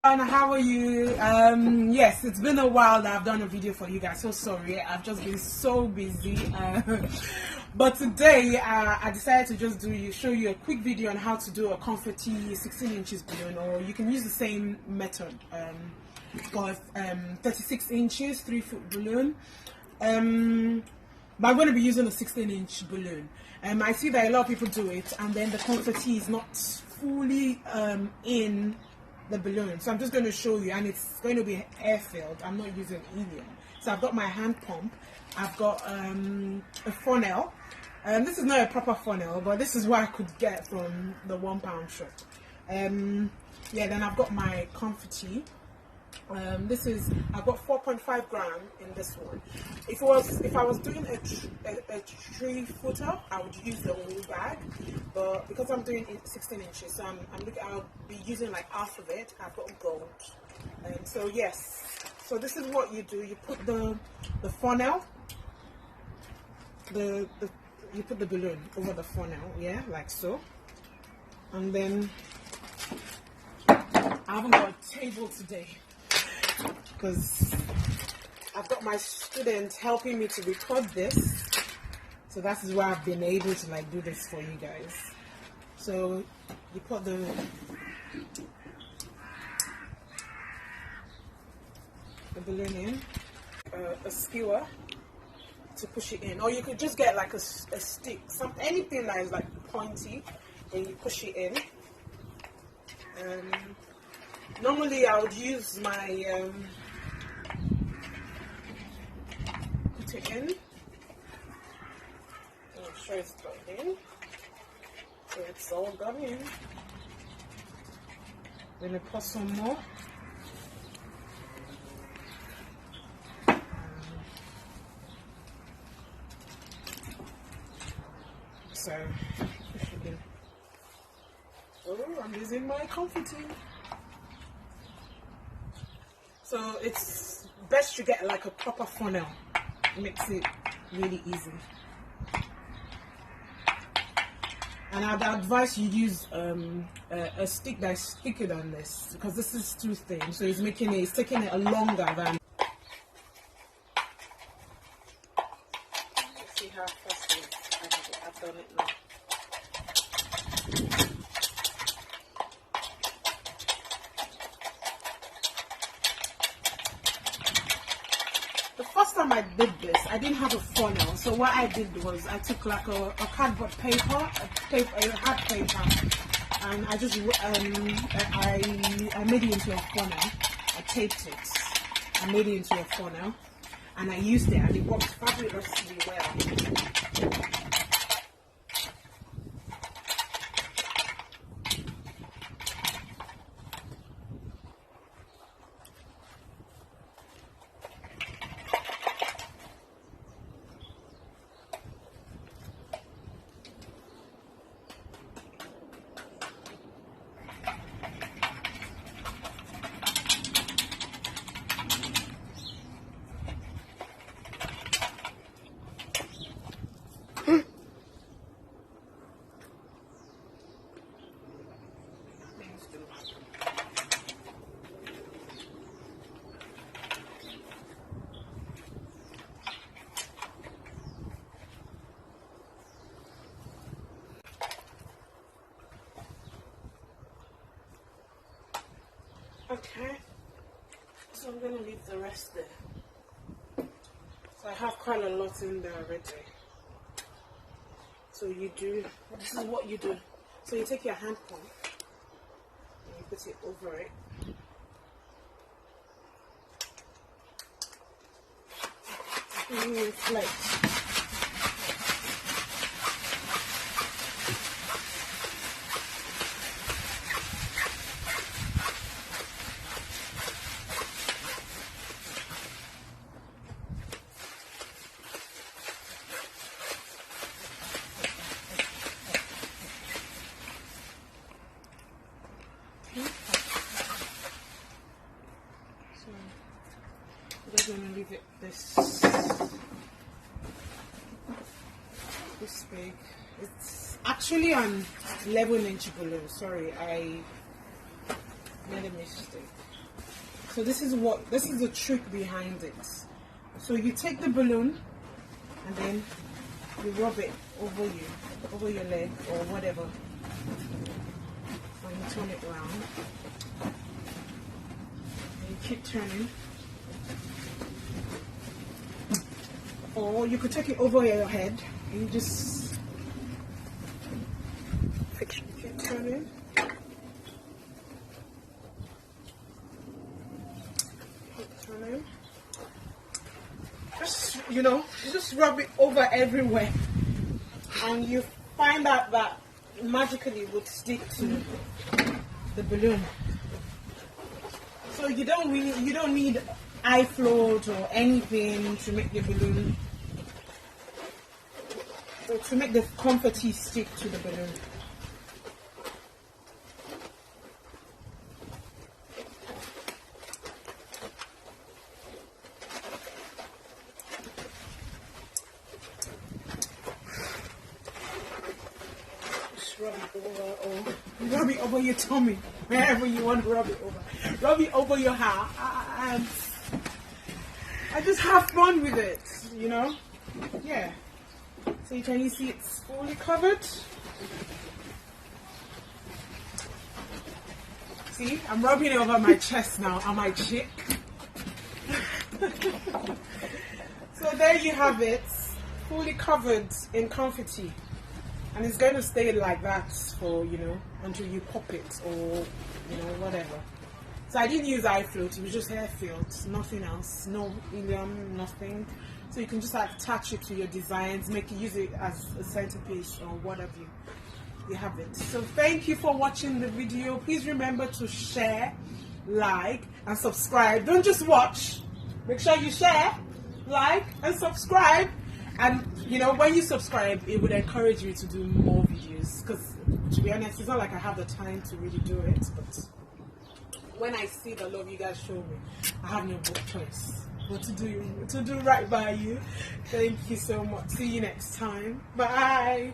And how are you? Yes, it's been a while that I've done a video for you guys. So sorry, I've just been so busy. But today I decided to just show you a quick video on how to do a confetti 16 inches balloon, or you can use the same method for 36 inches 3-foot balloon. But I'm going to be using a 16-inch balloon. I see that a lot of people do it, and then the confetti is not fully in the balloon. So I'm just going to show you, and it's going to be air filled. I'm not using helium. So I've got my hand pump. I've got a funnel. This is not a proper funnel, but this is what I could get from the £1 shop. Yeah, then I've got my confetti. I've got 4.5 gram in this one. If I was doing a 3-footer, I would use the whole bag, but because I'm doing 16 inches, so I'll be using like half of it. I've got gold. So yes, so this is what you do. You put the funnel, you put the balloon over the funnel, yeah, like so, and then I haven't got a table today, because I've got my students helping me to record this, so that is why I've been able to like do this for you guys. So you put the balloon in, a skewer to push it in, or you could just get like a stick, anything that is like pointy, and you push it in. Normally I would use my put it in. I'm sure it's got in. So it's all gone in. Then I put some more. So push it in. Oh, I'm using my confetti. So it's best to get like a proper funnel. It makes it really easy. And I'd advise you use a stick that's thicker than this, because this is too thin. So it's taking it longer than. Let's see how fast I've done it now. The first time I did this, I didn't have a funnel, so what I did was I took like a cardboard paper, a hard paper, and I just I made it into a funnel. I taped it, I made it into a funnel, and I used it, and it worked fabulously well. Okay, so I'm going to leave the rest there. So I have quite a lot in there already. So this is what you do. So you take your hand pump and you put it over it. And you inflate. I'm just going to leave it this big. It's actually an 11-inch balloon. Sorry, I made a mistake. So this is the trick behind it. So you take the balloon and then you rub it over your leg or whatever, and you turn it around. And you keep turning. Or you could take it over your head and you just keep turning. Just, you just rub it over everywhere, and you find out that magically it would stick to the balloon. So you don't need eye float or anything to make the balloon, or to make the confetti stick to the balloon. Rub it over, or rub it over your tummy, wherever you want to rub it over. Rub it over your hair. I just have fun with it, Yeah. So can you see it's fully covered? See, I'm rubbing it over my chest now and my cheek. So there you have it, fully covered in confetti. And it's going to stay like that for, until you pop it or, whatever. So I didn't use eye float, it was just hair float, nothing else, no helium, nothing. So you can just attach it to your designs, use it as a centerpiece or whatever you have it. So thank you for watching the video. Please remember to share, like, and subscribe. Don't just watch. Make sure you share, like, and subscribe. And when you subscribe, it would encourage you to do more videos, because to be honest, it's not like I have the time to really do it, but when I see the love you guys show me, I have no choice but to do right by you. Thank you so much. See you next time. Bye.